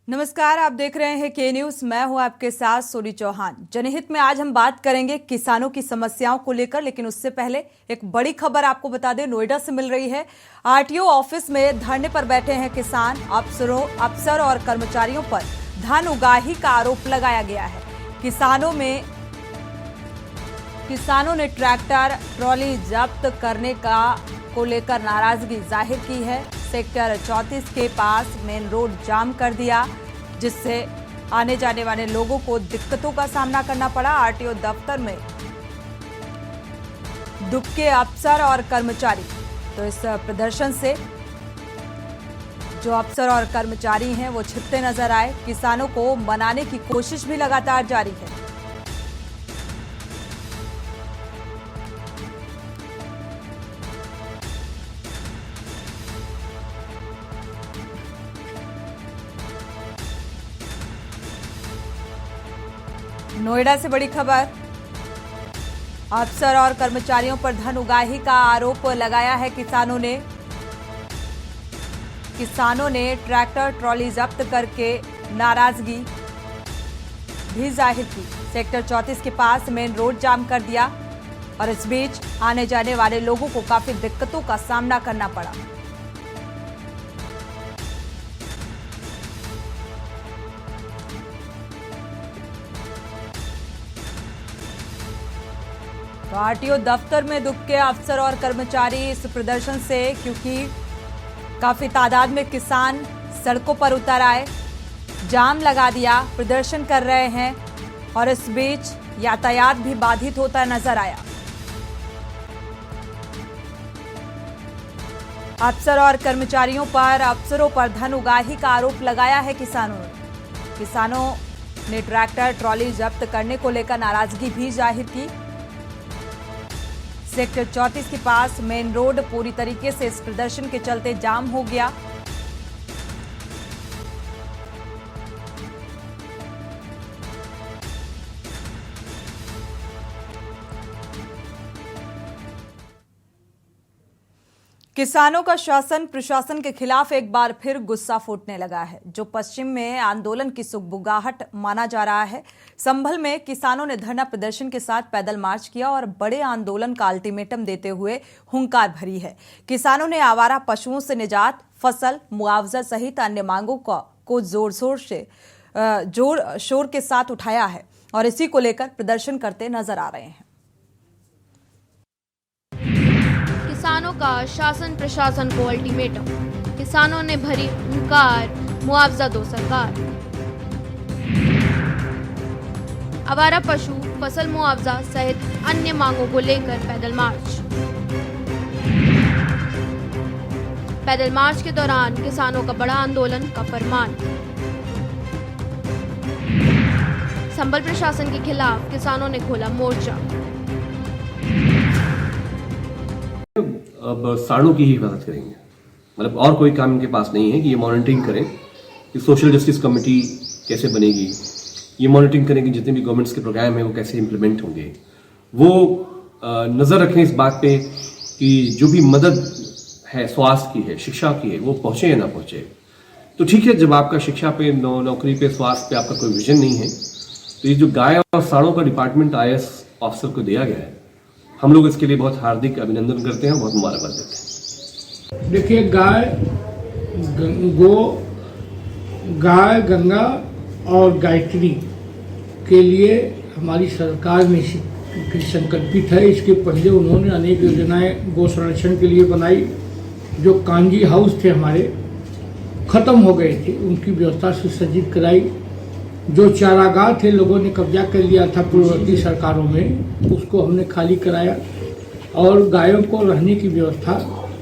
नमस्कार, आप देख रहे हैं के न्यूज। मैं हूं आपके साथ सोनी चौहान। जनहित में आज हम बात करेंगे किसानों की समस्याओं को लेकर, लेकिन उससे पहले एक बड़ी खबर आपको बता दें, नोएडा से मिल रही है। आरटीओ ऑफिस में धरने पर बैठे हैं किसान। अफसर और कर्मचारियों पर धन उगाही का आरोप लगाया गया है। किसानों ने ट्रैक्टर ट्रॉली जब्त करने को लेकर नाराजगी जाहिर की है। सेक्टर 34 के पास मेन रोड जाम कर दिया, जिससे आने जाने वाले लोगों को दिक्कतों का सामना करना पड़ा। आरटीओ दफ्तर में दुबके अफसर और कर्मचारी। तो इस प्रदर्शन से जो अफसर और कर्मचारी हैं वो छिपते नजर आए। किसानों को मनाने की कोशिश भी लगातार जारी है। नोएडा से बड़ी खबर, अफसर और कर्मचारियों पर धन उगाही का आरोप लगाया है किसानों ने ट्रैक्टर ट्रॉली जब्त करके नाराजगी भी जाहिर की। सेक्टर 34 के पास मेन रोड जाम कर दिया और इस बीच आने जाने वाले लोगों को काफी दिक्कतों का सामना करना पड़ा। तो आरटीओ दफ्तर में दुबके अफसर और कर्मचारी इस प्रदर्शन से, क्योंकि काफी तादाद में किसान सड़कों पर उतर आए, जाम लगा दिया, प्रदर्शन कर रहे हैं और इस बीच यातायात भी बाधित होता नजर आया। अफसरों पर धन उगाही का आरोप लगाया है किसानों ने ट्रैक्टर ट्रॉली जब्त करने को लेकर नाराजगी भी जाहिर की। सेक्टर 34 के पास मेन रोड पूरी तरीके से इस प्रदर्शन के चलते जाम हो गया। किसानों का शासन प्रशासन के खिलाफ एक बार फिर गुस्सा फूटने लगा है, जो पश्चिम में आंदोलन की सुगबुगाहट माना जा रहा है। संभल में किसानों ने धरना प्रदर्शन के साथ पैदल मार्च किया और बड़े आंदोलन का अल्टीमेटम देते हुए हुंकार भरी है। किसानों ने आवारा पशुओं से निजात, फसल मुआवजा सहित अन्य मांगों को जोर शोर के साथ उठाया है और इसी को लेकर प्रदर्शन करते नजर आ रहे हैं। किसानों का शासन प्रशासन को अल्टीमेटम, किसानों ने भरी हुंकार, मुआवजा दो सरकार। आवारा पशु, फसल मुआवजा सहित अन्य मांगों को लेकर पैदल मार्च के दौरान किसानों का बड़ा आंदोलन का फरमान। संभल प्रशासन के खिलाफ किसानों ने खोला मोर्चा। अब साड़ों की ही हिफाजत करेंगे, मतलब और कोई काम इनके पास नहीं है कि ये मॉनिटरिंग करें कि सोशल जस्टिस कमेटी कैसे बनेगी, ये मॉनिटरिंग करें कि जितने भी गवर्नमेंट्स के प्रोग्राम हैं वो कैसे इंप्लीमेंट होंगे। वो नज़र रखें इस बात पे कि जो भी मदद है, स्वास्थ्य की है, शिक्षा की है, वो पहुँचे या ना पहुँचे। तो ठीक है, जब आपका शिक्षा पे, नौकरी पे, स्वास्थ्य पे आपका कोई विजन नहीं है, तो ये जो गाय और साड़ों का डिपार्टमेंट IAS ऑफिसर को दिया गया है, हम लोग इसके लिए बहुत हार्दिक अभिनंदन करते हैं, बहुत मुबारकबाद देते हैं। देखिए, गाय गंगा और गायत्री के लिए हमारी सरकार में संकल्पित है। इसके पहले उन्होंने अनेक योजनाएं गौ संरक्षण के लिए बनाई। जो कांजी हाउस थे हमारे, खत्म हो गए थे, उनकी व्यवस्था सुसज्जित कराई। जो चारागाह थे, लोगों ने कब्जा कर लिया था पूर्ववर्ती सरकारों में, उसको हमने खाली कराया और गायों को रहने की व्यवस्था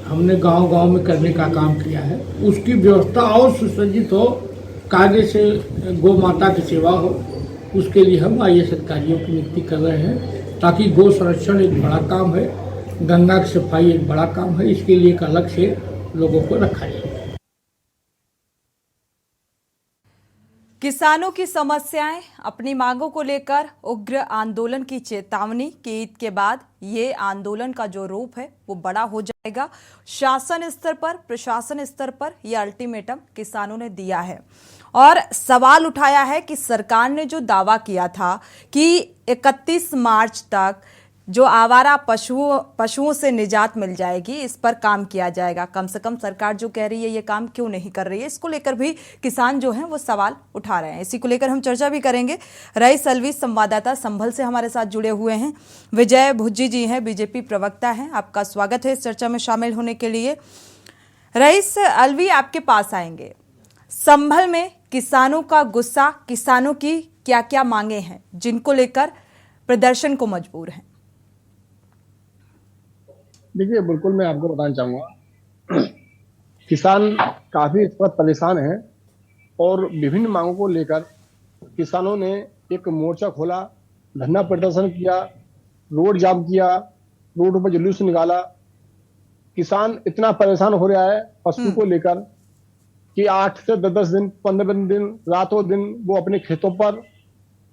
हमने गांव-गांव में करने का काम किया है। उसकी व्यवस्था और सुसज्जित हो, कायदे से गौ माता की सेवा हो, उसके लिए हम IAS अधिकारियों की नियुक्ति कर रहे हैं, ताकि गौ संरक्षण एक बड़ा काम है, गंगा की सफाई एक बड़ा काम है, इसके लिए एक अलग से लोगों को रखा जाए। किसानों की समस्याएं, अपनी मांगों को लेकर उग्र आंदोलन की चेतावनी की। ईद के बाद ये आंदोलन का जो रूप है वो बड़ा हो जाएगा। शासन स्तर पर, प्रशासन स्तर पर यह अल्टीमेटम किसानों ने दिया है और सवाल उठाया है कि सरकार ने जो दावा किया था कि 31 मार्च तक जो आवारा पशुओं से निजात मिल जाएगी, इस पर काम किया जाएगा। कम से कम सरकार जो कह रही है ये काम क्यों नहीं कर रही है, इसको लेकर भी किसान जो हैं वो सवाल उठा रहे हैं। इसी को लेकर हम चर्चा भी करेंगे। रईस अलवी संवाददाता संभल से हमारे साथ जुड़े हुए हैं। विजय भुज्जी जी हैं, बीजेपी प्रवक्ता हैं, आपका स्वागत है इस चर्चा में शामिल होने के लिए। रईस अलवी, आपके पास आएंगे। संभल में किसानों का गुस्सा, किसानों की क्या क्या मांगे हैं जिनको लेकर प्रदर्शन को मजबूर हैं? देखिए, बिल्कुल मैं आपको बताना चाहूँगा, किसान काफ़ी इस वक्त परेशान हैं और विभिन्न मांगों को लेकर किसानों ने एक मोर्चा खोला, धरना प्रदर्शन किया, रोड जाम किया, रोड पर जुलूस निकाला। किसान इतना परेशान हो रहा है पशु को लेकर कि 8 से 10 दिन, 15 दिन, रातों दिन वो अपने खेतों पर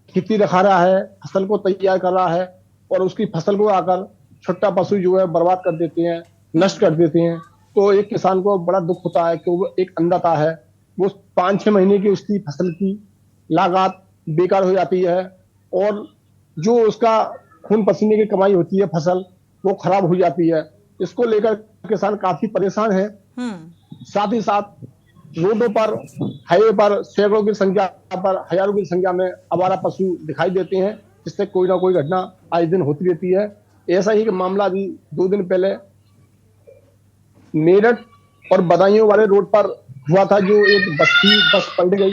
खेती रखा रहा है, फसल को तैयार कर रहा है और उसकी फसल को आकर छोटा पशु जो है बर्बाद कर देते हैं, नष्ट कर देते हैं। तो एक किसान को बड़ा दुख होता है कि वो एक अन्नदाता है, वो 5-6 महीने की उसकी फसल की लागत बेकार हो जाती है और जो उसका खून पसीने की कमाई होती है फसल, वो खराब हो जाती है। इसको लेकर किसान काफी परेशान है। साथ ही साथ रोडों पर, हाईवे पर सैकड़ों की संख्या पर, हजारों की संख्या में आवारा पशु दिखाई देते हैं, जिससे कोई ना कोई घटना आए दिन होती रहती है। ऐसा ही मामला भी 2 दिन पहले मेरठ और बदायूं वाले रोड पर हुआ था, जो एक बस पलट गई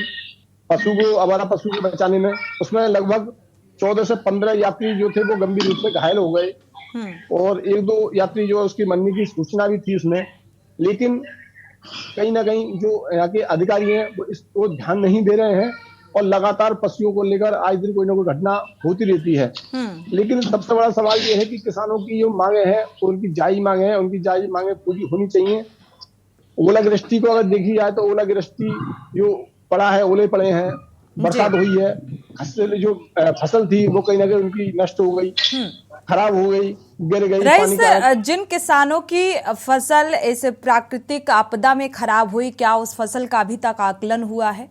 पशु को, आवारा पशु को बचाने में। उसमें लगभग 14 से 15 यात्री जो थे वो गंभीर रूप से घायल हो गए और 1-2 यात्री जो उसकी मरने की सूचना भी थी उसमें। लेकिन कहीं ना कहीं जो यहाँ के अधिकारी हैं वो इसको ध्यान नहीं दे रहे हैं और लगातार पशुओं को लेकर आज दिन कोई ना कोई घटना होती रहती है। लेकिन सबसे बड़ा सवाल ये है कि किसानों की जो मांगे हैं, उनकी जायज मांगे हैं, उनकी जायज मांगे पूरी होनी चाहिए। ओलावृष्टि को अगर देखी जाए तो ओलावृष्टि जो पड़ा है, ओले पड़े हैं, बरसात हुई है, जो फसल थी वो कहीं ना कहीं उनकी नष्ट हो गई, खराब हो गई, गिर गई। रईस, जिन किसानों की फसल इस प्राकृतिक आपदा में खराब हुई, क्या उस फसल का अभी तक आकलन हुआ है?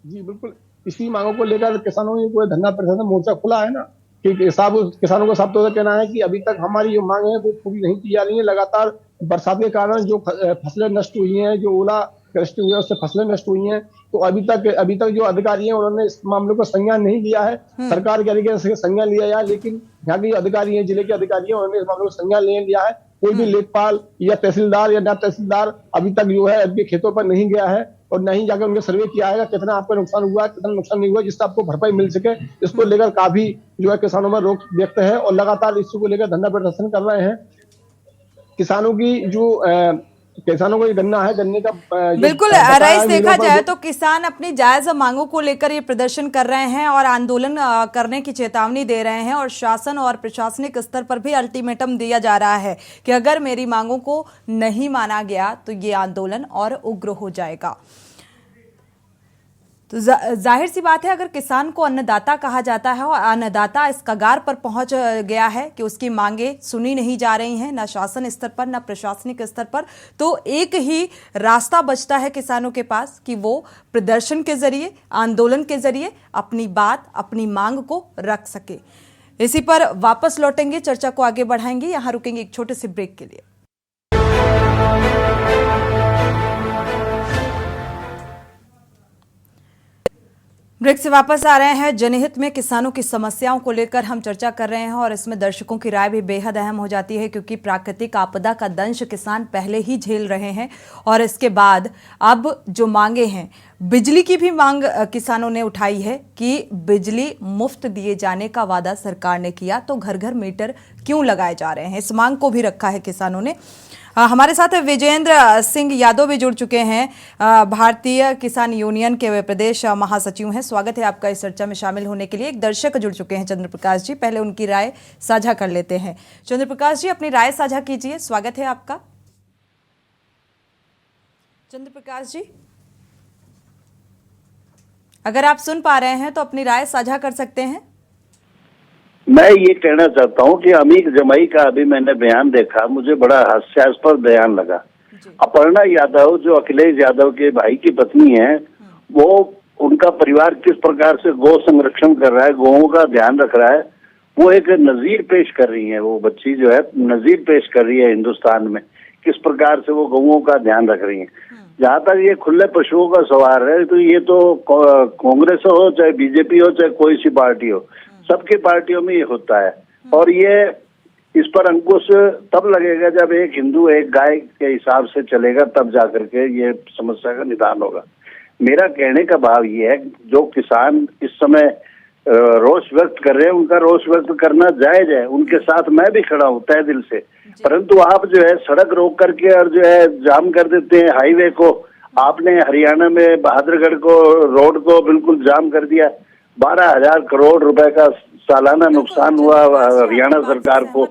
जी बिल्कुल, इसी मांगों को लेकर किसानों ने कोई धरना प्रदर्शन मोर्चा खुला है ना, कि किसानों को साफ तौर पर कहना है कि अभी तक हमारी जो मांग है वो पूरी नहीं की जा रही है। लगातार बरसात के कारण जो फसलें नष्ट हुई हैं, जो ओलावृष्टि हुई है उससे फसलें नष्ट हुई हैं, तो अभी तक जो अधिकारी हैं उन्होंने इस मामले को संज्ञान नहीं लिया है। सरकार कह रही है कि संज्ञान लिया जाए, लेकिन यहाँ के अधिकारी हैं, जिले के अधिकारी हैं, उन्होंने इस मामले को संज्ञान नहीं लिया है। कोई भी लेखपाल या तहसीलदार या नायब तहसीलदार अभी तक जो है उनके खेतों पर नहीं गया है और नहीं जाकर उनके सर्वे किया है कितना आपका नुकसान हुआ, कितना नुकसान नहीं हुआ, जिससे आपको भरपाई मिल सके। इसको लेकर काफी जो है किसानों में रोष व्यक्त है और लगातार इसको लेकर धरना प्रदर्शन कर रहे हैं। किसानों की जो किसानों को गन्ना है, गन्ने का बिल्कुल रईस, देखा जाए तो किसान अपनी जायज मांगों को लेकर ये प्रदर्शन कर रहे हैं और आंदोलन करने की चेतावनी दे रहे हैं और शासन और प्रशासनिक स्तर पर भी अल्टीमेटम दिया जा रहा है कि अगर मेरी मांगों को नहीं माना गया तो ये आंदोलन और उग्र हो जाएगा। तो जाहिर सी बात है, अगर किसान को अन्नदाता कहा जाता है और अन्नदाता इस कगार पर पहुंच गया है कि उसकी मांगे सुनी नहीं जा रही हैं, न शासन स्तर पर न प्रशासनिक स्तर पर, तो एक ही रास्ता बचता है किसानों के पास कि वो प्रदर्शन के जरिए, आंदोलन के जरिए अपनी बात, अपनी मांग को रख सके। इसी पर वापस लौटेंगे, चर्चा को आगे बढ़ाएंगे, यहां रुकेंगे एक छोटे से ब्रेक के लिए। ब्रेक से वापस आ रहे हैं। जनहित में किसानों की समस्याओं को लेकर हम चर्चा कर रहे हैं और इसमें दर्शकों की राय भी बेहद अहम हो जाती है, क्योंकि प्राकृतिक आपदा का दंश किसान पहले ही झेल रहे हैं और इसके बाद अब जो मांगे हैं, बिजली की भी मांग किसानों ने उठाई है कि बिजली मुफ्त दिए जाने का वादा सरकार ने किया, तो घर घर मीटर क्यों लगाए जा रहे हैं, इस मांग को भी रखा है किसानों ने। हमारे साथ विजेंद्र सिंह यादव भी जुड़ चुके हैं, भारतीय किसान यूनियन के प्रदेश महासचिव हैं। स्वागत है आपका इस चर्चा में शामिल होने के लिए। एक दर्शक जुड़ चुके हैं, चंद्र प्रकाश जी, पहले उनकी राय साझा कर लेते हैं। चंद्र प्रकाश जी, अपनी राय साझा कीजिए, स्वागत है आपका। चंद्र प्रकाश जी, अगर आप सुन पा रहे हैं तो अपनी राय साझा कर सकते हैं। मैं ये कहना चाहता हूँ कि अमीर जमाई का अभी मैंने बयान देखा, मुझे बड़ा हास्यास्पद बयान लगा। अपर्णा यादव जो अखिलेश यादव के भाई की पत्नी है, वो उनका परिवार किस प्रकार से गौ संरक्षण कर रहा है, गौओं का ध्यान रख रहा है, वो एक नजीर पेश कर रही है। वो बच्ची जो है नजीर पेश कर रही है हिंदुस्तान में, किस प्रकार से वो गौओं का ध्यान रख रही है। जहाँ तक ये खुले पशुओं का सवाल है, तो ये तो कांग्रेस हो चाहे बीजेपी हो चाहे कोई सी पार्टी हो, सबके पार्टियों में ये होता है। और ये इस पर अंकुश तब लगेगा जब एक हिंदू एक गाय के हिसाब से चलेगा, तब जाकर के ये समस्या का निदान होगा। मेरा कहने का भाव ये है, जो किसान इस समय रोष व्यक्त कर रहे हैं, उनका रोष व्यक्त करना जायज है, उनके साथ मैं भी खड़ा हूँ तहे दिल से। परंतु आप जो है सड़क रोक करके और जो है जाम कर देते हैं हाईवे को। आपने हरियाणा में बहादुरगढ़ को रोड को बिल्कुल जाम कर दिया। 12,000 करोड़ रुपए का सालाना नुकसान हुआ हरियाणा सरकार को।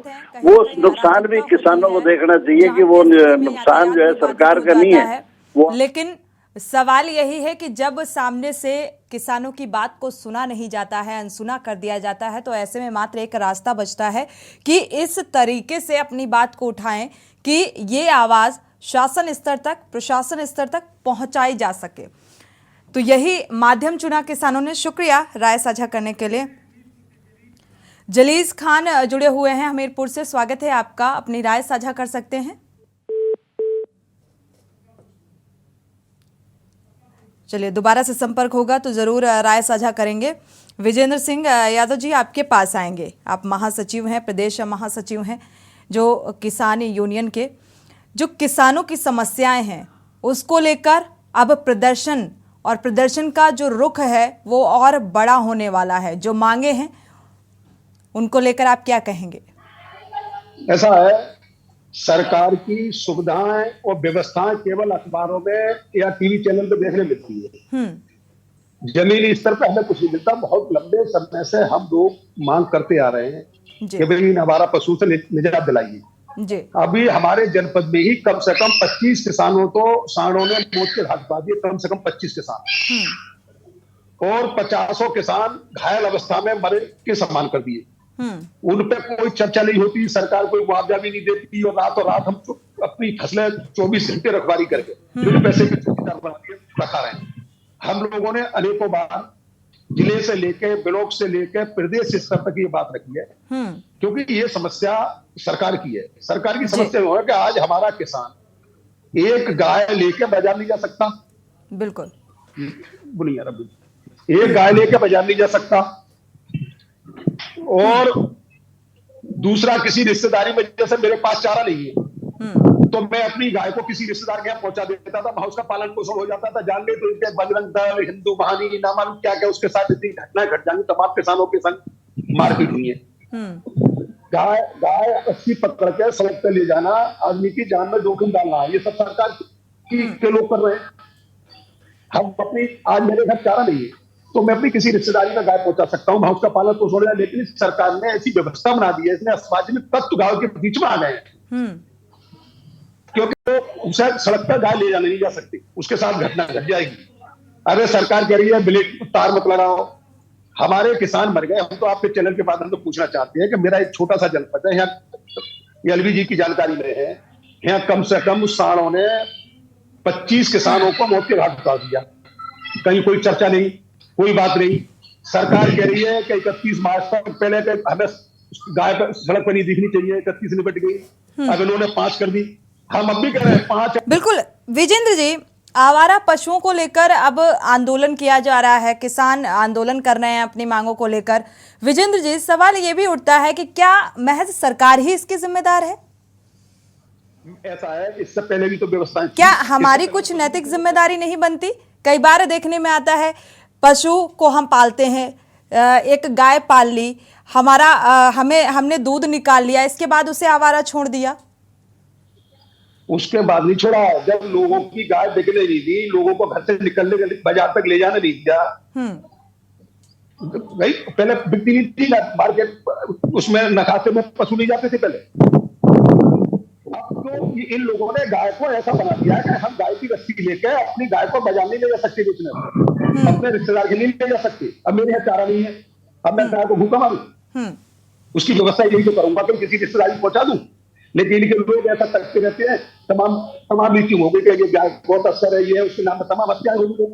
वो नुकसान भी किसानों को देखना चाहिए कि वो नुकसान जो है सरकार का नहीं है वो। लेकिन सवाल यही है कि जब सामने से किसानों की बात को सुना नहीं जाता है, अनसुना कर दिया जाता है, तो ऐसे में मात्र एक रास्ता बचता है कि इस तरीके से अपनी बात को उठाएं कि ये आवाज शासन स्तर तक, प्रशासन स्तर तक पहुंचाई जा सके। तो यही माध्यम चुना किसानों ने। शुक्रिया राय साझा करने के लिए। जलीस खान जुड़े हुए हैं हमीरपुर से, स्वागत है आपका, अपनी राय साझा कर सकते हैं। चलिए दोबारा से संपर्क होगा तो जरूर राय साझा करेंगे। विजेंद्र सिंह यादव जी आपके पास आएंगे, आप महासचिव हैं, प्रदेश महासचिव हैं जो किसान यूनियन के। जो किसानों की समस्याएं हैं उसको लेकर अब प्रदर्शन और प्रदर्शन का जो रुख है वो और बड़ा होने वाला है। जो मांगे हैं उनको लेकर आप क्या कहेंगे? ऐसा है, सरकार की सुविधाएं और व्यवस्थाएं केवल अखबारों में या टीवी चैनल पे देखने मिलती है। जमीनी स्तर पे हमें कुछ नहीं मिलता। बहुत लंबे समय से हम लोग मांग करते आ रहे हैं कि भाई हमारा पशु से निजात दिलाइए। अभी हमारे जनपद में ही कम से कम 25 किसानों को सांडों ने मौत के घाट पा दिए, कम से कम 25 किसान, और 50 किसान घायल अवस्था में मरे के सम्मान कर दिए। उन पे कोई चर्चा नहीं होती, सरकार कोई मुआवजा भी नहीं देती, और रातों रात हम अपनी फसलें 24 घंटे रखवारी करके बिना पैसे के चौकीदार बना के रखा रहे हैं। हम लोगों ने अनेकों बार जिले से लेके ब्लॉक से लेके प्रदेश स्तर तक ये बात रखी है, क्योंकि ये समस्या सरकार की है। सरकार की समस्या है कि आज हमारा किसान एक गाय लेके बाजार नहीं जा सकता। बिल्कुल बुनिया रब्बी, एक गाय लेके बाजार नहीं जा सकता, और दूसरा किसी रिश्तेदारी में, जैसे मेरे पास चारा नहीं है तो मैं अपनी गाय को किसी रिश्तेदार के यहाँ पहुंचा देता था, वहां उसका पालन पोषण हो जाता था। जान ले तो इनके बजरंग दल, हिंदू महानी, ना मालूम क्या क्या उसके साथ इतनी घटनाएं घट जाएंगी। तमाम किसानों के संग मारपीट हुई है। गाय अस्सी पकड़ के सड़क पे ले जाना, आदमी की जान में जोखिम डालना, ये सब सरकार के लोग कर रहे हैं। हम अपनी, आज मेरे घर चारा नहीं है तो मैं अपनी किसी रिश्तेदारी में गाय पहुंचा सकता हूँ, वहां उसका पालन पोषण हो जाए। लेकिन सरकार ने ऐसी व्यवस्था बना दी है, इसने सामाजिक तत्व गांव के बीच में आ गए हैं, क्योंकि उसे सड़क पर गाय ले जाने नहीं जा सकती, उसके साथ घटना घट जाएगी। अरे सरकार कह रही है ब्लेड तार मत लगाओ, हमारे किसान मर गए। हम तो आपके चैनल के बाद हम तो पूछना चाहते हैं कि मेरा एक छोटा सा जनपद है, यहाँ एलवी जी की जानकारी में है, यहाँ कम से कम उस सांडों ने 25 किसानों को मौत के घाट उतार दिया। कहीं कोई चर्चा नहीं, कोई बात नहीं। सरकार कह रही है कि 31 मार्च तक पहले हमें गाय पर सड़क पर नहीं दिखनी चाहिए, 31 निपट गई, अब इन्होंने 5 कर दी, हम अब भी कह रहे हैं 5। बिल्कुल विजेंद्र जी, आवारा पशुओं को लेकर अब आंदोलन किया जा रहा है, किसान आंदोलन कर रहे हैं अपनी मांगों को लेकर। विजेंद्र जी, सवाल ये भी उठता है कि क्या महज सरकार ही इसकी जिम्मेदार है? ऐसा है, इससे पहले भी तो व्यवस्था, क्या हमारी कुछ नैतिक जिम्मेदारी नहीं बनती? कई बार देखने में आता है पशु को हम पालते हैं, एक गाय पाल ली, हमने दूध निकाल लिया, इसके बाद उसे आवारा छोड़ दिया। उसके बाद नहीं छोड़ा, जब लोगों की गाय बिकने नहीं दी, लोगों को घर से निकलने बाजार तक ले जाने नहीं दिया। भाई पहले बिकती नहीं थी मार्केट, उसमें नखाते में पशु नहीं जाते थे पहले। अब तो इन लोगों ने गाय को ऐसा बना दिया है कि हम गाय की रस्सी लेके अपनी गाय को बाजार नहीं ले जा सकते, बेचने अपने रिश्तेदार के लिए ले जा सकते। अब मेरे यहाँ चारा नहीं है, अब मैं गाय को भूखा मारूं, उसकी व्यवस्था यही तो करूंगा कि किसी रिश्तेदारी पहुंचा दूं। लेकिन इनके लोग ऐसा करते रहते हैं, तमाम नीति हो गई कि ये बहुत अच्छा है, ये उसके नाम पर तमाम हत्याएं हो गई,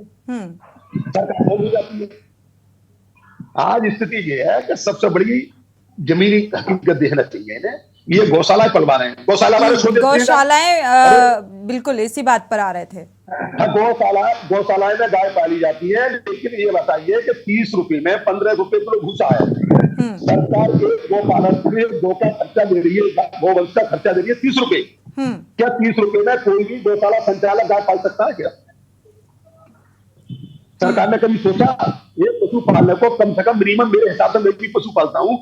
सरकार बंद हो जाती है। आज स्थिति ये है कि सबसे बड़ी जमीनी हकीकत देखना चाहिए इन्हें, ये गौशालाएं पलवा रहे हैं, गौशाला वाले छोड़ देते हैं। गौशालाएं बिल्कुल इसी बात पर आ रहे थे। गौशालाएं में गाय पाली जाती है, लेकिन ये बताइए कि 30 रुपए में 15 रुपए किलो भूसा है। सरकार एक गौपालन के गौ का खर्चा दे रही है, गोवंश का खर्चा दे रही है 30 रुपए। क्या 30 रुपए में कोई भी गौशाला संचालक गाय पाल सकता है क्या? सरकार ने कभी सोचा ये पशु पालने को कम से कम मिनिमम, मेरे हिसाब से मैं भी पशु पालता हूँ,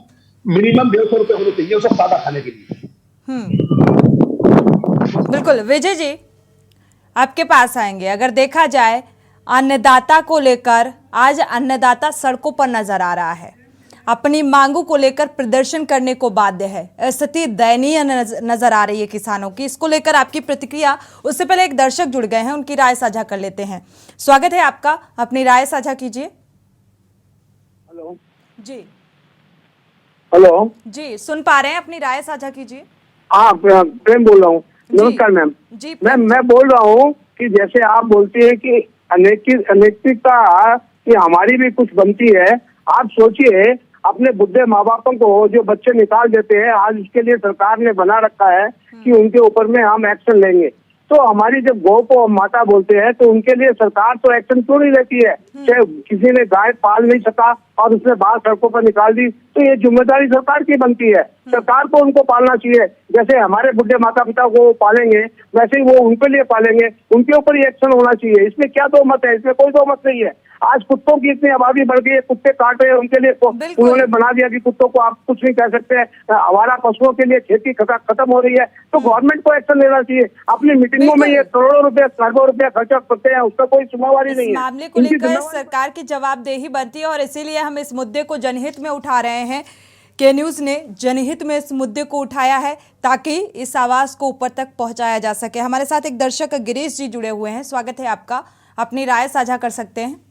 मिनिमम 150 रुपए होने चाहिए उसे सादा खाने के लिए। बिल्कुल विजय जी, आपके पास आएंगे। अगर देखा जाए अन्नदाता को लेकर आज अन्नदाता सड़कों पर नजर आ रहा है, अपनी मांगों को लेकर प्रदर्शन करने को बाध्य है। स्थिति दयनीय नजर आ रही है किसानों की। इसको लेकर आपकी प्रतिक्रिया। उससे पहले एक दर्शक जुड़ गए हैं, उनकी राय साझा कर लेते हैं। स्वागत है आपका, अपनी राय साझा कीजिए। हेलो जी, हेलो जी सुन पा रहे हैं, अपनी राय साझा कीजिए। हाँ, प्रेम बोल रहा हूँ। नमस्कार मैम। जी मैम, मैं बोल रहा हूँ कि जैसे आप बोलती है कि अनैतिकता कि हमारी भी कुछ बनती है। आप सोचिए, अपने बुढ़े माँ बापों को जो बच्चे निकाल देते हैं, आज उसके लिए सरकार ने बना रखा है कि उनके ऊपर में हम एक्शन लेंगे। तो हमारी जब गौ को माता बोलते हैं तो उनके लिए सरकार तो एक्शन क्यों नहीं लेती है? चाहे किसी ने गाय पाल नहीं सका और उसने बाहर सड़कों पर निकाल दी, तो ये जिम्मेदारी सरकार की बनती है। सरकार को उनको पालना चाहिए। जैसे हमारे बुढ़े माता पिता को पालेंगे, वैसे ही वो उनके लिए पालेंगे, उनके ऊपर ही एक्शन होना चाहिए। इसमें क्या दो मत है? इसमें कोई दो मत नहीं है। आज कुत्तों की इतनी आबादी बढ़ गई है, कुत्ते काट रहे हैं, उनके लिए उन्होंने बना दिया कि कुत्तों को आप कुछ नहीं कह सकते। आवारा पशुओं के लिए खेती खत्म हो रही है, तो गवर्नमेंट को एक्शन लेना चाहिए। अपनी मीटिंगों में ये करोड़ों रुपया, खरबों रुपया खर्चा करते हैं, उसका कोई जिम्मेवारी नहीं है। मामले को लेकर सरकार की जवाबदेही बनती है और इसीलिए हम इस मुद्दे को जनहित में उठा रहे हैं। के न्यूज ने जनहित में इस मुद्दे को उठाया है ताकि इस आवाज को ऊपर तक पहुंचाया जा सके। हमारे साथ एक दर्शक गिरीश जी जुड़े हुए हैं, स्वागत है आपका, अपनी राय साझा कर सकते हैं।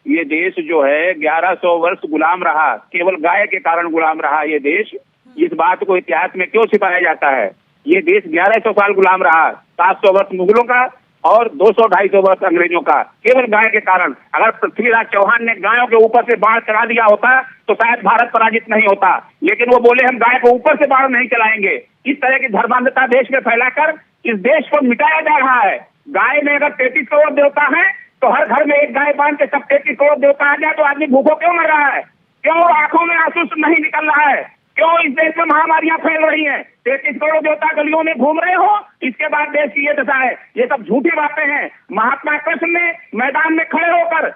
ये देश जो है 1100 वर्ष गुलाम रहा, केवल गाय के कारण गुलाम रहा ये देश। इस बात को इतिहास में क्यों छिपाया जाता है? ये देश 1100 साल गुलाम रहा, 700 वर्ष मुगलों का और 200-250 वर्ष अंग्रेजों का, केवल गाय के कारण। अगर पृथ्वीराज चौहान ने गायों के ऊपर से बाढ़ चला दिया होता तो शायद भारत पराजित नहीं होता, लेकिन वो बोले हम गाय को ऊपर से बाढ़ नहीं चलाएंगे। इस तरह की धर्मांधता देश में फैलाकर इस देश को मिटाया जा रहा है। गाय में अगर 33 करोड़ देवता है तो हर घर में एक गाय बांध के सब 33 करोड़ देवता आ जाए तो आदमी भूखों क्यों मर रहा है? क्यों आंखों में आंसू नहीं निकल रहा है? क्यों इस देश में महामारियां फैल रही हैं? 33 करोड़ देवता गलियों में घूम रहे हो, इसके बाद देश की ये दशा है। ये सब झूठी बातें हैं। महात्मा कृष्ण ने मैदान में खड़े होकर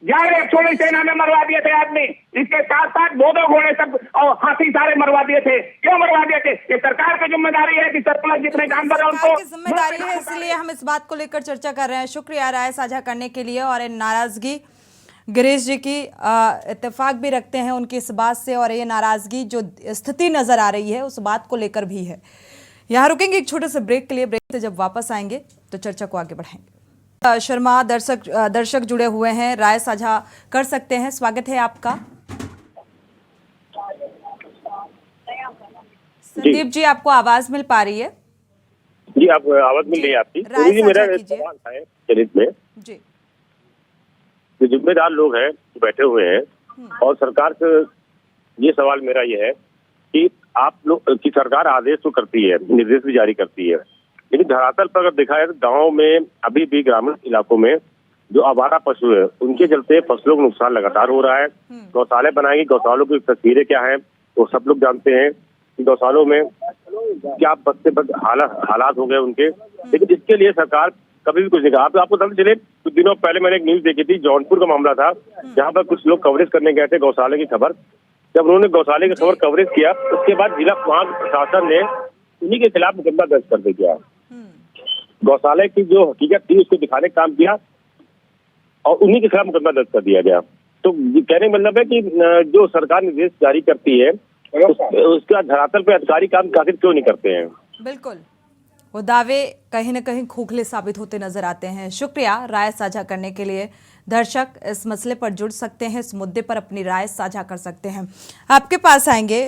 11 छोड़ी सेना में मरवा दिए थे आदमी, इसके साथ साथ 2-2 घोड़े सब और हाथी सारे मरवा दिए थे। क्यों मरवा दिए थे? ये सरकार की जिम्मेदारी है कि सरप्लस जितने जानवर है उनको जिम्मेदारी है, इसलिए हम इस बात को लेकर चर्चा कर रहे हैं। शुक्रिया राय साझा करने के लिए। और नाराजगी गिरीश जी की इत्तेफाक भी रखते हैं उनकी इस बात से, और ये नाराजगी जो स्थिति नजर आ रही है उस बात को लेकर भी है। यहाँ रुकेंगे एक छोटे से ब्रेक के लिए। ब्रेक से जब वापस आएंगे तो चर्चा को आगे बढ़ाएंगे। शर्मा दर्शक जुड़े हुए हैं, राय साझा कर सकते हैं, स्वागत है आपका। संदीप जी, आपको आवाज मिल पा रही है? जी, आप आवाज मिल रही है आपकी। राय मेरा साझा कीजिए। सवाल है चरित में, जी, जो जिम्मेदार लोग हैं बैठे हुए हैं, और सरकार से ये सवाल मेरा ये है कि आप लोग की सरकार आदेश तो करती है, निर्देश भी जारी करती है, लेकिन धरातल पर अगर देखा जाए तो गाँव में अभी भी ग्रामीण इलाकों में जो आवारा पशु है उनके चलते फसलों का नुकसान लगातार हो रहा है। गौशाले बनाएंगे, गौशालों की तस्वीरें क्या है वो सब लोग जानते हैं कि गौशालों में क्या बद से बद हालात हो गए उनके, लेकिन इसके लिए सरकार कभी भी कुछ नहीं कहा। आपको पता चले कुछ दिनों पहले मैंने एक न्यूज देखी थी, जौनपुर का मामला था, जहाँ पर कुछ लोग कवरेज करने गए थे गौशाले की खबर। जब उन्होंने गौशाले की खबर कवरेज किया उसके बाद जिला प्रशासन ने उन्हीं के खिलाफ मुकदमा दर्ज कर दिया। गौशाले की जो हकीकत थी उसको दिखाने का काम किया और उन्हीं के खिलाफ मुकदमा दर्ज कर दिया गया। तो कहने का मतलब है कि जो सरकार निर्देश जारी करती है उसका धरातल पे अधिकारी काम आखिर क्यों नहीं करते हैं? बिल्कुल, वो दावे कहीं न कहीं खोखले साबित होते नजर आते हैं। शुक्रिया राय साझा करने के लिए। दर्शक इस मसले पर जुड़ सकते हैं, इस मुद्दे पर अपनी राय साझा कर सकते हैं। आपके पास आएंगे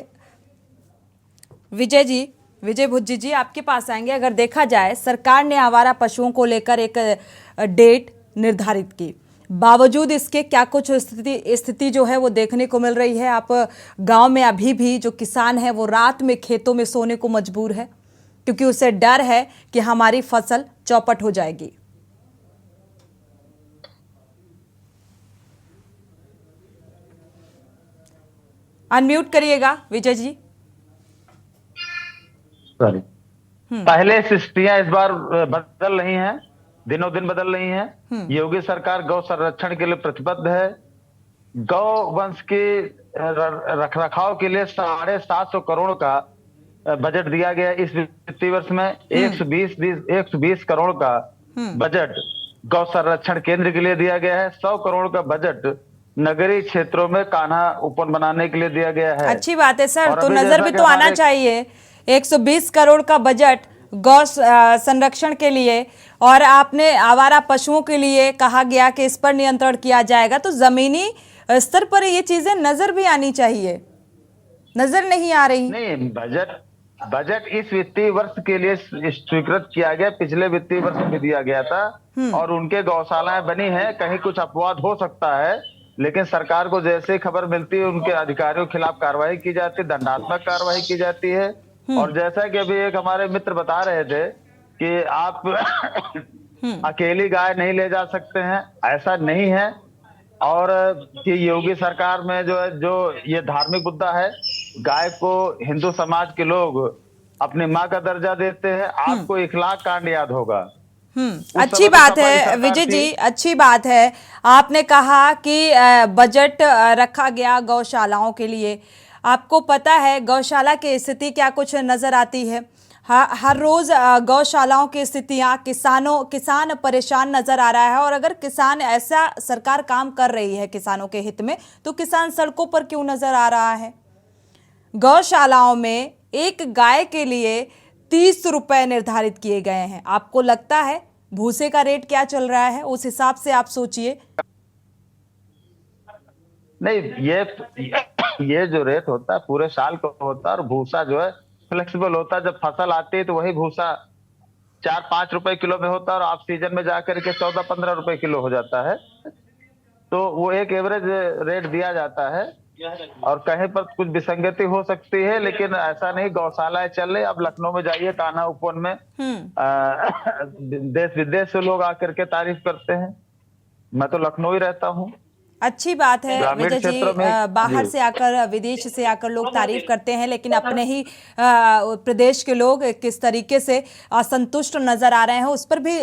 विजय जी, विजय भुज्जी जी, आपके पास आएंगे। अगर देखा जाए, सरकार ने आवारा पशुओं को लेकर एक डेट निर्धारित की, बावजूद इसके क्या कुछ स्थिति जो है वो देखने को मिल रही है। आप गांव में अभी भी जो किसान है वो रात में खेतों में सोने को मजबूर है, क्योंकि उसे डर है कि हमारी फसल चौपट हो जाएगी। अनम्यूट करिएगा विजय जी। सॉरी, पहले सृष्टियां इस बार बदल रही हैं, दिनों दिन बदल रही हैं। योगी सरकार गौ संरक्षण के लिए प्रतिबद्ध है। गौ वंश के रखरखाव के लिए 750 करोड़ का बजट दिया गया। इस वित्तीय वर्ष में 120 करोड़ का बजट गौ संरक्षण केंद्र के लिए दिया गया है। 100 करोड़ का बजट नगरीय क्षेत्रों में कान्हा उपवन बनाने के लिए दिया गया है। अच्छी बात है सर, तो नजर भी तो आना चाहिए। 120 करोड़ का बजट गौ संरक्षण के लिए, और आपने आवारा पशुओं के लिए कहा गया कि इस पर नियंत्रण किया जाएगा, तो जमीनी स्तर पर ये चीजें नजर भी आनी चाहिए, नजर नहीं आ रही। नहीं, बजट इस वित्तीय वर्ष के लिए स्वीकृत किया गया, पिछले वित्तीय वर्ष में दिया गया था, और उनके गौशालाएं बनी हैं। कहीं कुछ अपवाद हो सकता है, लेकिन सरकार को जैसे खबर मिलती है उनके अधिकारियों के खिलाफ कार्रवाई की जाती है, दंडात्मक कार्रवाई की जाती है। और जैसा कि अभी एक हमारे मित्र बता रहे थे कि आप अकेली गाय नहीं ले जा सकते हैं, ऐसा नहीं है। और कि योगी सरकार में जो ये धार्मिक मुद्दा है, गाय को हिंदू समाज के लोग अपनी माँ का दर्जा देते हैं। आपको इखलाक कांड याद होगा। अच्छी बात है विजय जी, अच्छी बात है। आपने कहा कि बजट रखा गया गौशालाओं के लिए। आपको पता है गौशाला की स्थिति क्या कुछ नजर आती है? हर रोज गौशालाओं की स्थितियां, किसान परेशान नजर आ रहा है। और अगर किसान ऐसा सरकार काम कर रही है किसानों के हित में, तो किसान सड़कों पर क्यों नजर आ रहा है? गौशालाओं में एक गाय के लिए 30 रुपए निर्धारित किए गए हैं। आपको लगता है भूसे का रेट क्या चल रहा है? उस हिसाब से आप सोचिए। नहीं, ये जो रेट होता है पूरे साल का होता है, और भूसा जो है फ्लेक्सिबल होता है। जब फसल आती है तो वही भूसा 4-5 रुपए किलो में होता है, और आप सीजन में जाकर के 14-15 रुपए किलो हो जाता है। तो वो एक एवरेज रेट दिया जाता है, और कहीं पर कुछ विसंगति हो सकती है, लेकिन ऐसा नहीं। गौशालाएं चल रही। अब लखनऊ में जाइए, कान्हा उपवन में देश विदेश से लोग आकर के तारीफ करते हैं। मैं तो लखनऊ ही रहता हूँ। अच्छी बात है विजय जी, बाहर से आकर, विदेश से आकर लोग तारीफ करते हैं, लेकिन अपने ही प्रदेश के लोग किस तरीके से असंतुष्ट नजर आ रहे हैं, उस पर भी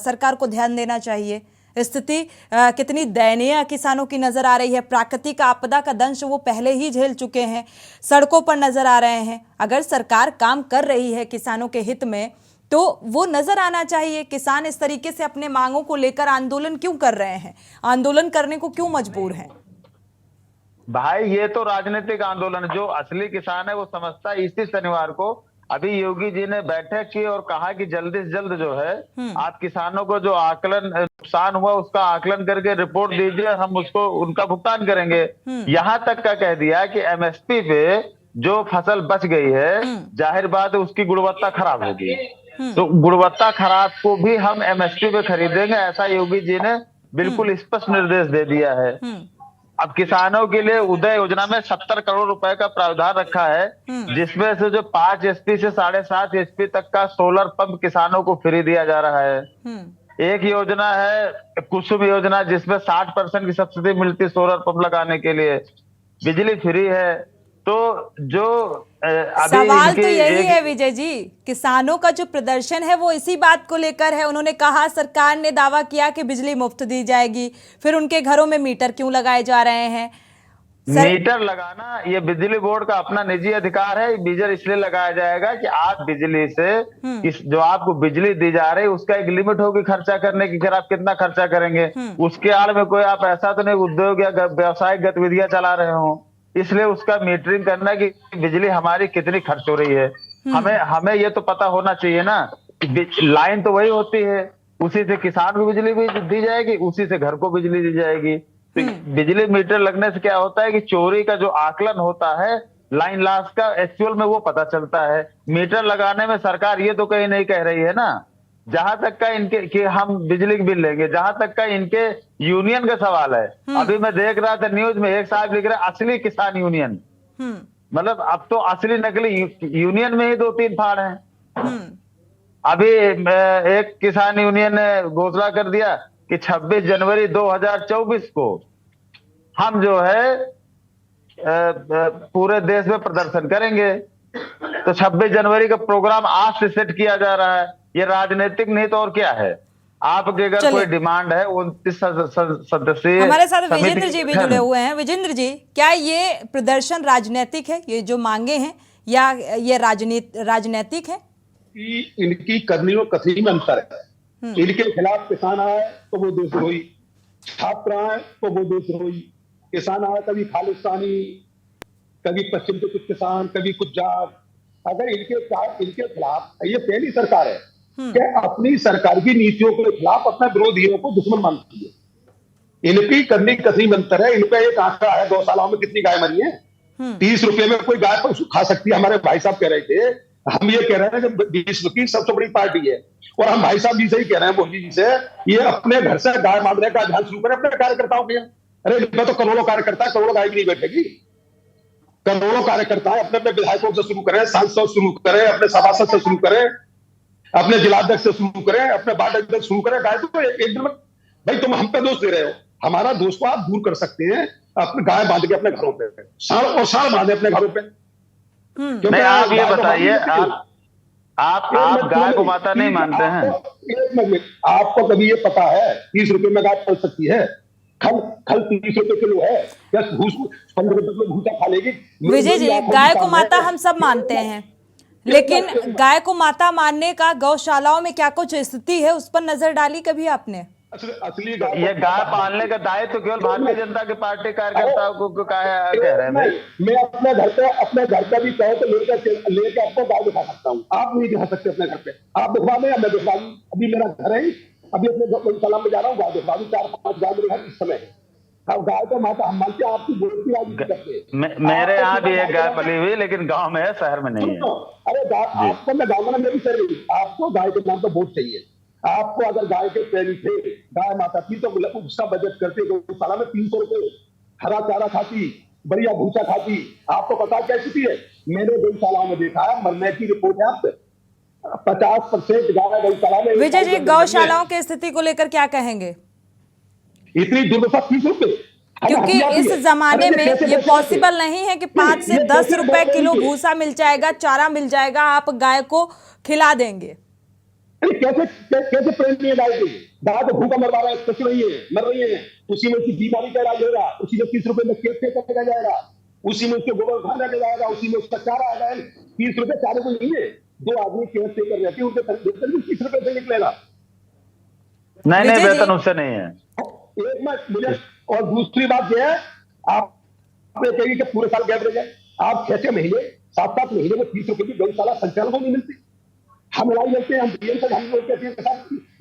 सरकार को ध्यान देना चाहिए। स्थिति कितनी दयनीय किसानों की नजर आ रही है। प्राकृतिक आपदा का दंश वो पहले ही झेल चुके हैं, सड़कों पर नजर आ रहे हैं। अगर सरकार काम कर रही है किसानों के हित में, तो वो नजर आना चाहिए। किसान इस तरीके से अपने मांगों को लेकर आंदोलन क्यों कर रहे हैं? आंदोलन करने को क्यों मजबूर हैं? भाई, ये तो राजनीतिक आंदोलन, जो असली किसान है वो समझता है। इसी शनिवार को अभी योगी जी ने बैठक की और कहा कि जल्दी से जल्द जो है आप किसानों को जो नुकसान हुआ उसका आकलन करके रिपोर्ट दीजिए, हम उसको उनका भुगतान करेंगे। यहाँ तक का कह दिया कि एमएसपी पे जो फसल बच गई है, जाहिर बात है उसकी गुणवत्ता खराब होगी, तो गुणवत्ता खराब को भी हम एमएसपी पे खरीदेंगे, ऐसा योगी जी ने बिल्कुल स्पष्ट निर्देश दे दिया है। अब किसानों के लिए उदय योजना में 70 करोड़ रुपए का प्रावधान रखा है, जिसमें से जो 5 HP से 7.5 HP तक का सोलर पंप किसानों को फ्री दिया जा रहा है। एक योजना है कुसुम योजना, जिसमें 60% की सब्सिडी मिलती है सोलर पंप लगाने के लिए, बिजली फ्री है। तो जो सवाल तो यही है विजय जी, किसानों का जो प्रदर्शन है वो इसी बात को लेकर है। उन्होंने कहा, सरकार ने दावा किया कि बिजली मुफ्त दी जाएगी, फिर उनके घरों में मीटर क्यों लगाए जा रहे हैं? मीटर लगाना ये बिजली बोर्ड का अपना निजी अधिकार है। मीटर इसलिए लगाया जाएगा कि आप बिजली से जो आपको बिजली दी जा रही है उसका एक लिमिट होगी खर्चा करने की, फिर आप कितना खर्चा करेंगे। उसके आड़ में कोई आप ऐसा तो नहीं उद्योग या व्यावसायिक गतिविधियां चला रहे हो, इसलिए उसका मीटरिंग करना कि बिजली हमारी कितनी खर्च हो रही है। हमें ये तो पता होना चाहिए ना। लाइन तो वही होती है, उसी से किसान को बिजली भी दी जाएगी, उसी से घर को बिजली दी जाएगी। तो बिजली मीटर लगने से क्या होता है कि चोरी का जो आकलन होता है लाइन लॉस का एक्चुअल में वो पता चलता है। मीटर लगाने में सरकार ये तो कहीं नहीं कह रही है ना, जहां तक का इनके कि हम बिजली के बिल लेंगे, जहां तक का इनके यूनियन का सवाल है। अभी मैं देख रहा था न्यूज में एक साहब लिख रहे हैं असली किसान यूनियन। मतलब अब तो असली नकली यूनियन में ही 2-3 फाड़ हैं। अभी एक किसान यूनियन ने घोषणा कर दिया कि 26 जनवरी 2024 को हम जो है पूरे देश में प्रदर्शन करेंगे। तो 26 जनवरी का प्रोग्राम आज से सेट किया जा रहा है। ये राजनीतिक नहीं तो और क्या है। आपके अगर कोई डिमांड है 29 सदस्यीय, हमारे साथ विजेंद्र जी भी जुड़े हुए हैं। विजेंद्र जी, क्या ये प्रदर्शन राजनीतिक है, ये जो मांगे हैं, या ये राजनीतिक है? इनकी करनी और कथनी में अंतर है। इनके खिलाफ किसान आए तो वो देशद्रोही, छात्र आए तो वो देशद्रोही। किसान आए कभी खालिस्तानी, कभी पश्चिम के कुछ किसान, कभी कुछ जाट। अगर इनके खिलाफ, ये पहली सरकार है कि अपनी सरकार की नीतियों के खिलाफ अपने विरोधियों को दुश्मन मानती है। इनकी करनी कथनी में अंतर है। इनका एक आंकड़ा है गौशालाओं में कितनी गाय मरी है। 30 रुपए में कोई गाय खा सकती है। हमारे भाई साहब कह रहे थे, हम ये कह रहे हैं कि विश्व की सबसे बड़ी पार्टी है, और हम भाई साहब जी से ही कह रहे हैं, मोदी जी से, ये अपने घर से गाय मारने का अभियान शुरू करें अपने कार्यकर्ताओं के। अरे इनमें तो करोड़ों कार्यकर्ता है, करोड़ों गाय भी नहीं बैठेगी। करोड़ों कार्यकर्ता है, अपने अपने विधायकों से शुरू करें, सांसद शुरू करें, अपने सभासद से शुरू करें, अपने जिलाध्यक्ष से शुरू करें, अपने वार्ड अध्यक्ष शुरू करें। गाय तो एक दिन में, भाई तुम हम पे दोष दे रहे हो, हमारा दोष को आप दूर कर सकते हैं अपने गाय बांध के अपने घरों पे, साढ़ बांधे अपने घरों पे। नहीं, आप ये बताइए, आप गाय को माता नहीं मानते हैं? आपको कभी ये पता है 30 रुपए में गाय पल सकती है? खल 30 रुपए किलो है, या 15 रुपए किलो भूसा खा लेगी? विजय जी, गाय को माता हम सब मानते हैं, लेकिन गाय को माता मानने का गौशालाओं में क्या कुछ स्थिति है, उस पर नजर डाली कभी आपने? असली ये गाय पालने का दायित्व केवल भारतीय जनता की पार्टी कार्यकर्ताओं को कह रहे हैं। मैं अपने घर पे भी कहूँ तो लेकर आपको गाय दिखा सकता हूँ। आप नहीं दिखा सकते अपने घर पे। आप दिखवा दें, मैं दिखवा दूँ। अभी मेरा घर है, अभी अपने गौशाला में जा रहा हूँ, गाय दिखवा दूँ। 4-5 गाय मेरे घर इस समय है। अब गाय तो माता हम मानते हैं, आपकी बोलती आज मेरे यहाँ भी एक गाय पली हुई, लेकिन गाँव में है, शहर में नहीं है। अरे आपको मैं गाँव में मेरी सर रही, आपको गाय के नाम पर वोट चाहिए। आपको अगर गाय के प्रेमी थे, गाय माता थी, तो उसका बजट करते गौशाला में 300 रुपए हरा चारा खाती, बढ़िया भूसा खाती। आपको पता क्या स्थिति है? मैंने गौशाला में देखा है, मरने की रिपोर्ट है आपसे, 50% गाय गौशाला में। विजय जी, गौशालाओं की स्थिति को लेकर क्या कहेंगे? इतनी दुर्दशा 30 रुपए, क्योंकि इस जमाने में ये पॉसिबल नहीं है कि 5 से 10 रुपए किलो भूसा मिल जाएगा, चारा मिल जाएगा, आप गाय को खिला देंगे। कैसे प्रेम नहीं गाय के? गाय को भूखा मरवा रहा है, मर रही है। उसी में उसकी बीमारी का इलाज होगा, उसी में 30 रुपए में खेत फेंका जाएगा, उसी में उसके गोबर खाना जाएगा, उसी में उसका चारा आ जाएगा। 30 रुपए चारे को नहीं है। 2 आदमी खेत से कर रहते हैं, उनके वेतन भी 30 रुपए से निकलेगा। नहीं, वेतन उससे नहीं है। एक बात मुझे, और दूसरी बात यह है, आप कहेंगे कि पूरे साल गैप रह जाए। आप 6 महीने 7 महीने में 30 रुपए की गौशाला संचालन को नहीं मिलती। हम लड़ाई लड़ते हैं, हम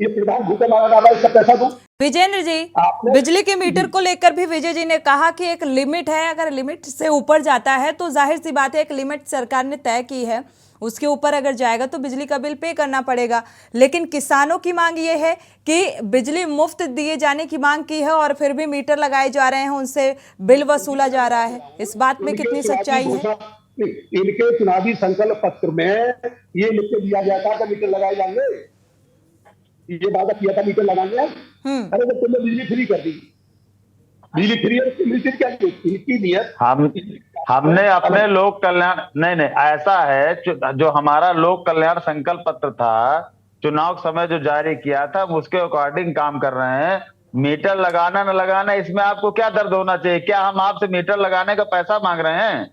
ये प्रधान भूखे मारा डाला, इसका पैसा दो। विजेंद्र जी, बिजली के मीटर को लेकर भी विजय जी ने कहा कि एक लिमिट है, अगर लिमिट से ऊपर जाता है तो जाहिर सी बात है, एक लिमिट सरकार ने तय की है, उसके ऊपर अगर जाएगा तो बिजली का बिल पे करना पड़ेगा। लेकिन किसानों की मांग ये है कि बिजली मुफ्त दिए जाने की मांग की है, और फिर भी मीटर लगाए जा रहे हैं, उनसे बिल वसूला जा रहा है। इस बात में कितनी सच्चाई है? इनके चुनावी संकल्प पत्र में ये लिख के दिया गया था कि मीटर लगाए जाएंगे, ये वादा किया था मीटर लगाएंगे। अरे तो तुमने बिजली फ्री कर दी, बिजली फ्री है, क्या इनकी नियत? हमने अपने लोक कल्याण, नहीं ऐसा है, जो हमारा लोक कल्याण संकल्प पत्र था, चुनाव समय जो जारी किया था, उसके अकॉर्डिंग काम कर रहे हैं। मीटर लगाना न लगाना, इसमें आपको क्या दर्द होना चाहिए? क्या हम आपसे मीटर लगाने का पैसा मांग रहे हैं?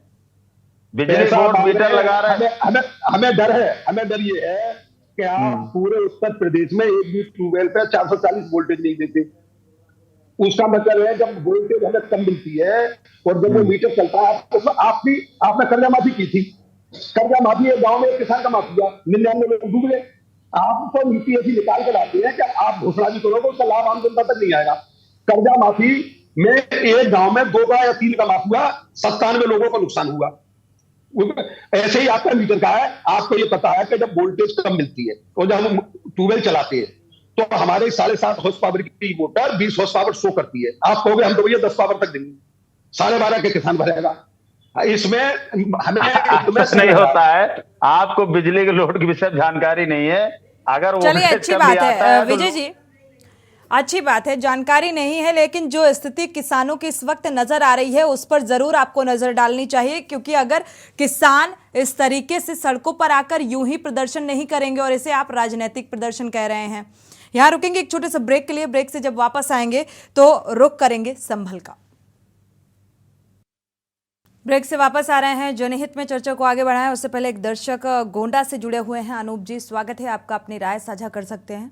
बिजली बोर्ड मीटर लगा रहा है। हमें डर है, हमें डर ये है कि आप पूरे उत्तर प्रदेश में एक भी ट्यूबवेल पे 440 वोल्टेज नहीं देते। उसका मतलब है जब वोल्टेज हमें कम मिलती है और जब वो मीटर चलता है, आपने कर्जा माफी की थी। कर्जा माफी गांव में एक किसान का माफ किया, 99 लोग डूब गए। आप तो नीति ऐसी निकाल कर लाते हैं कि आप घोषणा भी करोगे, उसका लाभ आम जनता तक नहीं आएगा। कर्जा माफी में एक गांव में 2 का या 3 का माफ हुआ, 97 लोगों का नुकसान हुआ। ऐसे ही आपका मीटर का है, आपको ये पता है कि जब वोल्टेज कम मिलती है और जब हम ट्यूबवेल चलाते हैं तो हमारे 7.5 हॉर्स पावर की मोटर 20 हॉर्स पावर शो करती है। आप कहोगे हम तो भैया 10 पावर तक देंगे, 12.5 के किसान भरेगा। इसमें हमें नहीं होता है, आपको बिजली के लोड की विषय जानकारी नहीं है। अगर चलिए, अच्छी बात है विजय जी, अच्छी बात है, जानकारी नहीं है, लेकिन जो स्थिति किसानों की इस वक्त नजर आ रही है उस पर जरूर आपको नजर डालनी चाहिए, क्योंकि अगर किसान इस तरीके से सड़कों पर आकर यूं ही प्रदर्शन नहीं करेंगे और इसे आप राजनीतिक प्रदर्शन कह रहे हैं। यहां रुकेंगे एक छोटे से ब्रेक के लिए, ब्रेक से जब वापस आएंगे तो रुक करेंगे संभल का। ब्रेक से वापस आ रहे हैं, जनहित में चर्चा को आगे बढ़ाएं उससे पहले एक दर्शक गोंडा से जुड़े हुए हैं। अनूप जी, स्वागत है आपका, अपनी राय साझा कर सकते हैं।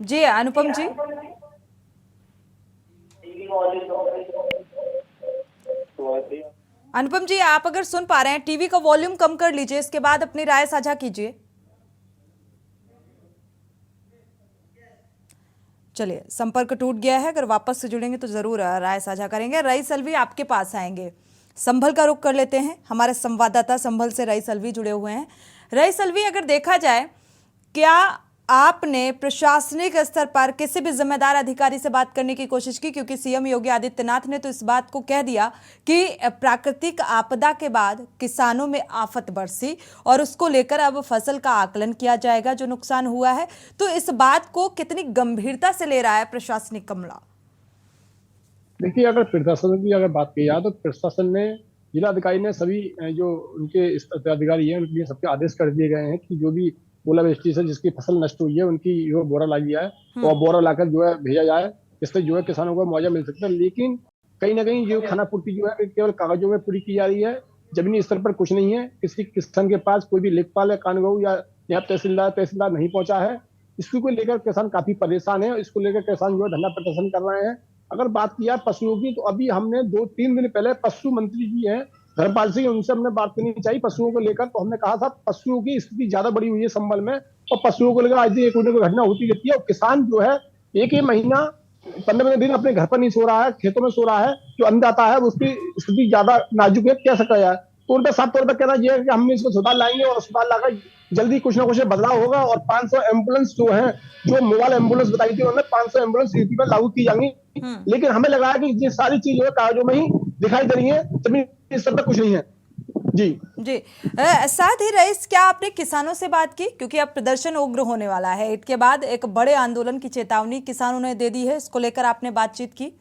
जी अनुपम जी। अनुपम जी, आप अगर सुन पा रहे हैं टीवी का वॉल्यूम कम कर लीजिए, इसके बाद अपनी राय साझा कीजिए। चलिए, संपर्क टूट गया है, अगर वापस से जुड़ेंगे तो जरूर राय साझा करेंगे। रईस अलवी आपके पास आएंगे, संभल का रुख कर लेते हैं। हमारे संवाददाता संभल से रईस अलवी जुड़े हुए हैं। रईस अलवी, अगर देखा जाए, क्या आपने प्रशासनिक स्तर पर किसी भी जिम्मेदार अधिकारी से बात करने की कोशिश की? क्योंकि सीएम योगी आदित्यनाथ ने तो इस बात को कह दिया कि प्राकृतिक आपदा के बाद किसानों में आफत बरसी और उसको लेकर अब फसल का आकलन किया जाएगा जो नुकसान हुआ है। तो इस बात को कितनी गंभीरता से ले रहा है प्रशासनिक अमला? देखिए, अगर प्रशासन की बात की जाए तो प्रशासन ने, जिलाधिकारी ने सभी जो उनके अधिकारी हैं उनके लिए सबके आदेश कर दिए गए हैं कि जो भी ओलावृष्टि से जिसकी फसल नष्ट हुई है उनकी जो बोरा ला दिया है और बोरा लाकर जो है भेजा जाए, इससे जो है किसानों को मुआवजा मिल सकता है। लेकिन कहीं ना कहीं जो खानापूर्ति जो है केवल कागजों में पूरी की जा रही है, जमीनी स्तर पर कुछ नहीं है। किसी किसान के पास कोई भी लेखपाल या कानून या यहाँ तहसीलदार नहीं पहुंचा है। इसको लेकर किसान काफी परेशान है। इसको लेकर किसान जो है धरना प्रदर्शन कर रहे हैं। अगर बात किया पशुओं की, तो अभी हमने 2-3 दिन पहले पशु मंत्री जी हैं धर्मपाल सिंह, उनसे हमने बात करनी चाहिए पशुओं को लेकर। तो हमने कहा था पशुओं की स्थिति ज्यादा बड़ी हुई है संभल में, और पशुओं को लेकर आज एक घटना होती रहती है। और किसान जो है एक ही महीना 15 दिन अपने घर पर नहीं सो रहा है, खेतों में सो रहा है। जो अन्नदाता है उसकी स्थिति ज्यादा नाजुक है, कह सकता है। तो उनका साफ तौर पर कहना यह है कि हम इसको सुधार लाएंगे और सुधार लाकर जल्दी कुछ ना कुछ बदलाव होगा। और 500 एम्बुलेंस जो है, जो मोबाइल एम्बुलेंस बताई थी उन्होंने, 500 एम्बुलेंस यूपी पर लागू की जाएंगी। लेकिन हमें लगा है कि ये सारी चीजें कागजों में ही दिखाई दे रही है, जमीन स्तर पर कुछ नहीं है। जी साथ ही रईस, क्या आपने किसानों से बात की? क्योंकि अब प्रदर्शन उग्र होने वाला है, इसके बाद एक बड़े आंदोलन की चेतावनी किसानों ने दे दी है, इसको लेकर आपने बातचीत की?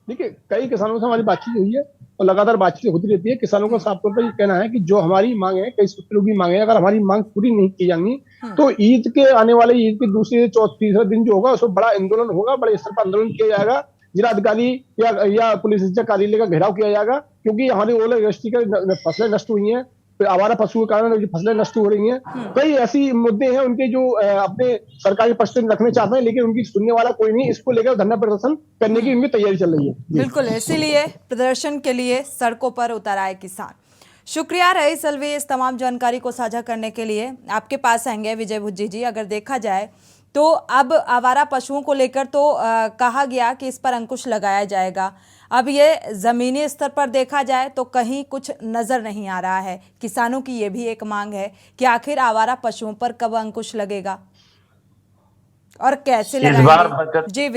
देखिए, कई किसानों से हमारी बातचीत हुई है और लगातार बातचीत होती रहती है। किसानों का साफ तौर पर ये कहना है कि जो हमारी मांग है, कई सूत्रों की मांग है, अगर हमारी मांग पूरी नहीं की जाएंगी तो ईद के आने वाले ईद के दूसरे तीसरे दिन जो होगा उसमें बड़ा आंदोलन होगा, बड़े स्तर पर आंदोलन किया जाएगा। जिलाधिकारी या पुलिस अधीक्षक कार्यालय का घेराव किया जाएगा, क्योंकि हमारी ओलावृष्टि के फसलें नष्ट हुई हैं, आवारा पशुओं के कारण जो फसलें नष्ट हो रही हैं। कई ऐसी मुद्दे हैं उनके जो अपने सरकारी पक्ष में रखने चाहते हैं, लेकिन उनकी सुनने वाला कोई नहीं। इसको लेकर धरना प्रदर्शन करने की उनकी तैयारी चल रही है। बिल्कुल, इसीलिए प्रदर्शन के लिए सड़कों पर उतर आए किसान। शुक्रिया रईस अलवी इस तमाम जानकारी को साझा करने के लिए। आपके पास आएंगे विजय भुज्जी जी। अगर देखा जाए तो अब आवारा पशुओं को लेकर तो कहा गया कि इस पर अंकुश लगाया जाएगा। अब ये ज़मीनी स्तर पर देखा जाए तो कहीं कुछ नज़र नहीं आ रहा है। किसानों की ये भी एक मांग है कि आखिर आवारा पशुओं पर कब अंकुश लगेगा और कैसे लगाएंगे?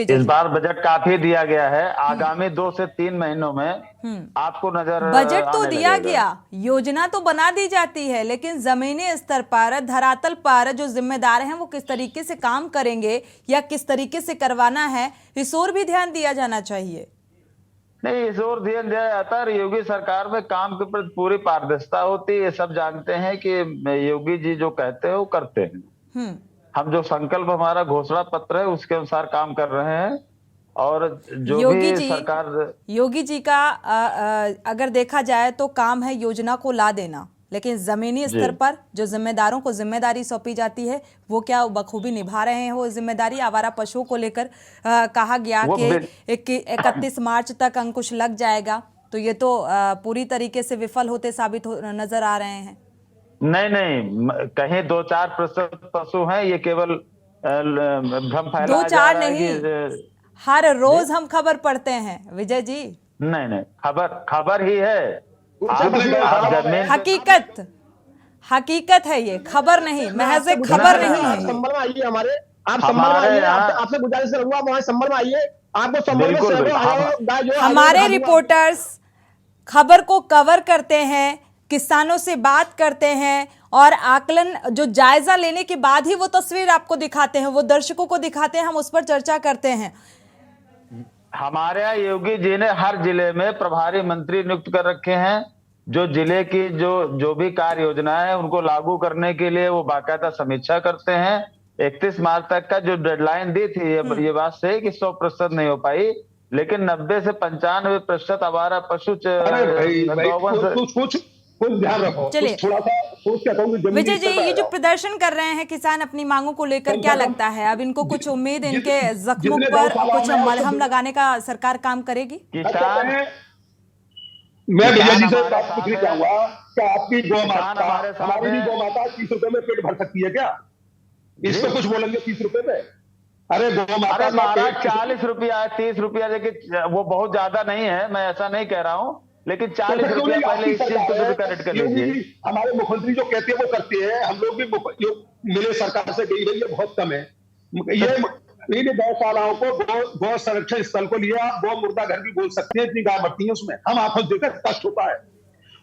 इस बार बजट काफी दिया गया है। आगामी 2 से 3 महीनों में आपको नजर बजट तो दिया गया, योजना तो बना दी जाती है, लेकिन जमीनी स्तर पर धरातल पर जो जिम्मेदार हैं वो किस तरीके से काम करेंगे या किस तरीके से करवाना है, इस ओर भी ध्यान दिया जाना चाहिए। नहीं, इस ओर ध्यान दिया जाता है। योगी सरकार में काम के प्रति पूरी पारदर्शिता होती है। ये सब जानते हैं कि योगी जी जो कहते हैं वो करते हैं। हम जो संकल्प हमारा घोषणा पत्र है उसके अनुसार काम कर रहे हैं। और जो योगी जी का अगर देखा जाए तो काम है योजना को ला देना, लेकिन जमीनी स्तर पर जो जिम्मेदारों को जिम्मेदारी सौंपी जाती है वो क्या बखूबी निभा रहे हैं वो जिम्मेदारी? आवारा पशुओं को लेकर कहा गया कि 31 मार्च तक अंकुश लग जाएगा, तो ये तो पूरी तरीके से विफल होते साबित नजर आ रहे हैं। नहीं, कहीं 2-4% पशु हैं, ये केवल भ्रम फैलाया 2-4 नहीं, हर रोज हम खबर पढ़ते हैं विजय जी। नहीं नहीं, खबर ही है। आप जमीन हकीकत है, ये खबर नहीं, महज एक खबर नहीं है। संभल में आइए, आप संभल में आइए, आपसे गुजारिश करूंगा, आप संभल में आइए, आपको संभल में हमारे रिपोर्टर्स खबर को कवर करते हैं, किसानों से बात करते हैं और आकलन जो जायजा लेने के बाद ही वो तस्वीर आपको दिखाते हैं, वो दर्शकों को दिखाते हैं, हम उस पर चर्चा करते हैं। हमारे यहाँ योगी जी ने हर जिले में प्रभारी मंत्री नियुक्त कर रखे हैं, जो जिले की जो भी कार्य योजनाएं है उनको लागू करने के लिए वो बाकायदा समीक्षा करते हैं। 31 मार्च तक का जो डेडलाइन दी थी, ये बात सही कि 100% नहीं हो पाई, लेकिन 90 से 95% आवारा पशु कुछ ध्यान रखो। चलिए थोड़ा सा सोच के कहूँ। विजय जी, ये जो प्रदर्शन कर रहे हैं किसान अपनी मांगों को लेकर, क्या लगता है अब इनको कुछ उम्मीद, इनके जख्मों पर कुछ मलहम लगाने का सरकार काम करेगी? किसान, मैं विजय जी से बात पूछना चाहूंगा, क्या आपकी गौ माता, हमारी भी गौ माता 30 रुपए में पेट भर सकती है क्या? इस पे कुछ बोलेंगे 30 रुपए में? अरे गौ माता 40 रुपया है, 30 रुपया, लेकिन वो बहुत ज्यादा नहीं है, मैं ऐसा नहीं कह रहा हूँ, लेकिन 40 रुपया पहले इस चीज को कनेक्ट कर लीजिए। हमारे मुख्यमंत्री जो कहते हैं वो करते हैं, हम लोग भी जो मिले सरकार से गई है, ये बहुत कम है। ये गौशालाओं को गौ संरक्षण स्थल को लिया, गौ मुर्दा घर भी बोल सकते हैं, इतनी गाय मरती है उसमें, हम आंखों से देखकर कष्ट होता है।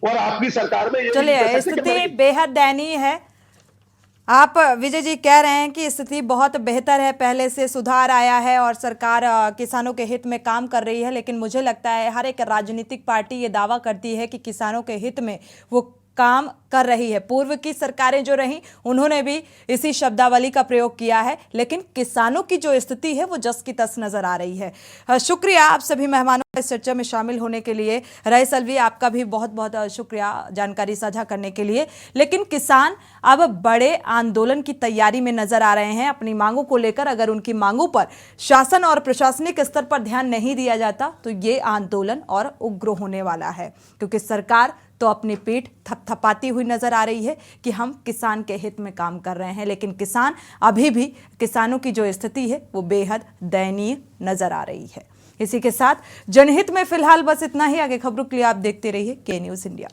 और आपकी सरकार में चलिए, स्थिति बेहद दयनीय है। आप विजय जी कह रहे हैं कि स्थिति बहुत बेहतर है, पहले से सुधार आया है और सरकार किसानों के हित में काम कर रही है, लेकिन मुझे लगता है हर एक राजनीतिक पार्टी ये दावा करती है कि किसानों के हित में वो काम कर रही है। पूर्व की सरकारें जो रहीं उन्होंने भी इसी शब्दावली का प्रयोग किया है, लेकिन किसानों की जो स्थिति है वो जस की तस नजर आ रही है। शुक्रिया आप सभी मेहमानों का इस चर्चा में शामिल होने के लिए। रईस अलवी, आपका भी बहुत बहुत शुक्रिया जानकारी साझा करने के लिए। लेकिन किसान अब बड़े आंदोलन की तैयारी में नजर आ रहे हैं अपनी मांगों को लेकर। अगर उनकी मांगों पर शासन और प्रशासनिक स्तर पर ध्यान नहीं दिया जाता तो ये आंदोलन और उग्र होने वाला है, क्योंकि सरकार तो अपनी पीठ थपथपाती हुई नजर आ रही है कि हम किसान के हित में काम कर रहे हैं, लेकिन किसान अभी भी, किसानों की जो स्थिति है वो बेहद दयनीय नजर आ रही है। इसी के साथ जनहित में फिलहाल बस इतना ही। आगे खबरों के लिए आप देखते रहिए के न्यूज़ इंडिया।